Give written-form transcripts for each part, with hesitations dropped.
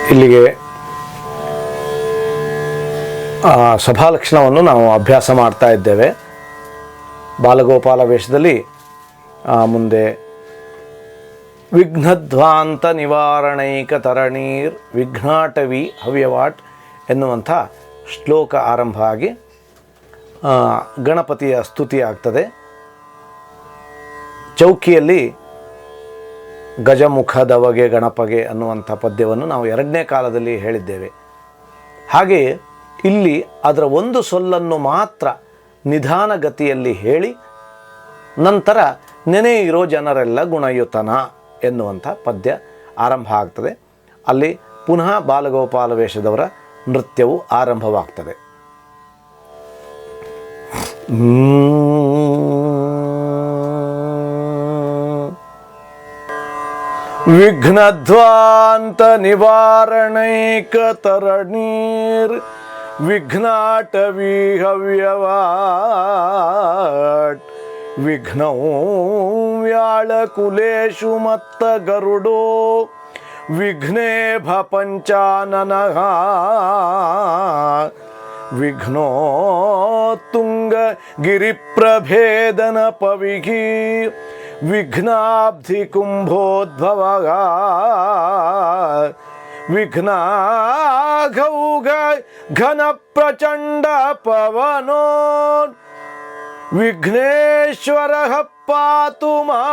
ಇಲ್ಲಿಗೆ ಸಭಾಲಕ್ಷಣವನ್ನು ನಾವು ಅಭ್ಯಾಸ ಮಾಡ್ತಾ ಇದ್ದೇವೆ. ಬಾಲಗೋಪಾಲ ವೇಷದಲ್ಲಿ ಮುಂದೆ ವಿಘ್ನಧ್ವಾಂತ ನಿವಾರಣೈಕ ತರಣೀರ್ ವಿಘ್ನಾಟವಿ ಹವ್ಯವಾಟ್ ಎನ್ನುವಂಥ ಶ್ಲೋಕ ಆರಂಭ ಆಗಿ ಗಣಪತಿಯ ಸ್ತುತಿ ಆಗ್ತದೆ. ಚೌಕಿಯಲ್ಲಿ ಗಜಮುಖದವಗೆ ಗಣಪಗೆ ಅನ್ನುವಂಥ ಪದ್ಯವನ್ನು ನಾವು 2ನೇ ಕಾಲದಲ್ಲಿ ಹೇಳಿದ್ದೇವೆ. ಹಾಗೆಯೇ ಇಲ್ಲಿ ಅದರ ಒಂದು ಸೊಲ್ಲನ್ನು ಮಾತ್ರ ನಿಧಾನಗತಿಯಲ್ಲಿ ಹೇಳಿ ನಂತರ ನೆನೆ ಇರೋ ಜನರೆಲ್ಲ ಗುಣಯುತನ ಎನ್ನುವಂಥ ಪದ್ಯ ಆರಂಭ ಆಗ್ತದೆ. ಅಲ್ಲಿ ಪುನಃ ಬಾಲಗೋಪಾಲ ವೇಷದವರ ನೃತ್ಯವು ಆರಂಭವಾಗ್ತದೆ. ವಿಘ್ನಧ್ವಾಂತ ನಿವಾರಣೈಕ ತರಣೀರ್ ವಿಘ್ನಾಟವಿ ಹವ್ಯವಾಟ್ ವಿಘ್ನೌ ವ್ಯಾಳಕುಲೇಶು ಮತ್ತ ಗರುಡೋ ವಿಘ್ನೇಭ ಪಂಚಾನನಃ ವಿಘ್ನೋ ತುಂಗ ಗಿರಿಪ್ರಭೇದನ ಪವಿಘಿ ವಿಘ್ನಾಬ್ಧಿ ಕುಂಭೋದ್ಭವ ವಿಘ್ನಾಘೌಘ ಘನ ಪ್ರಚಂಡ ಪವನೋ ವಿಘ್ನೇಶ್ವರ ಪಾತು ಮಾಂ.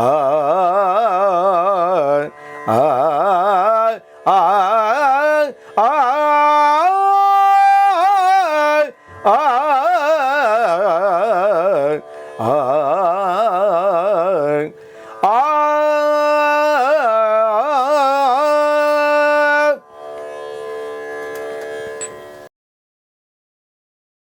ಆ ಆ ಆ ಆ ಆ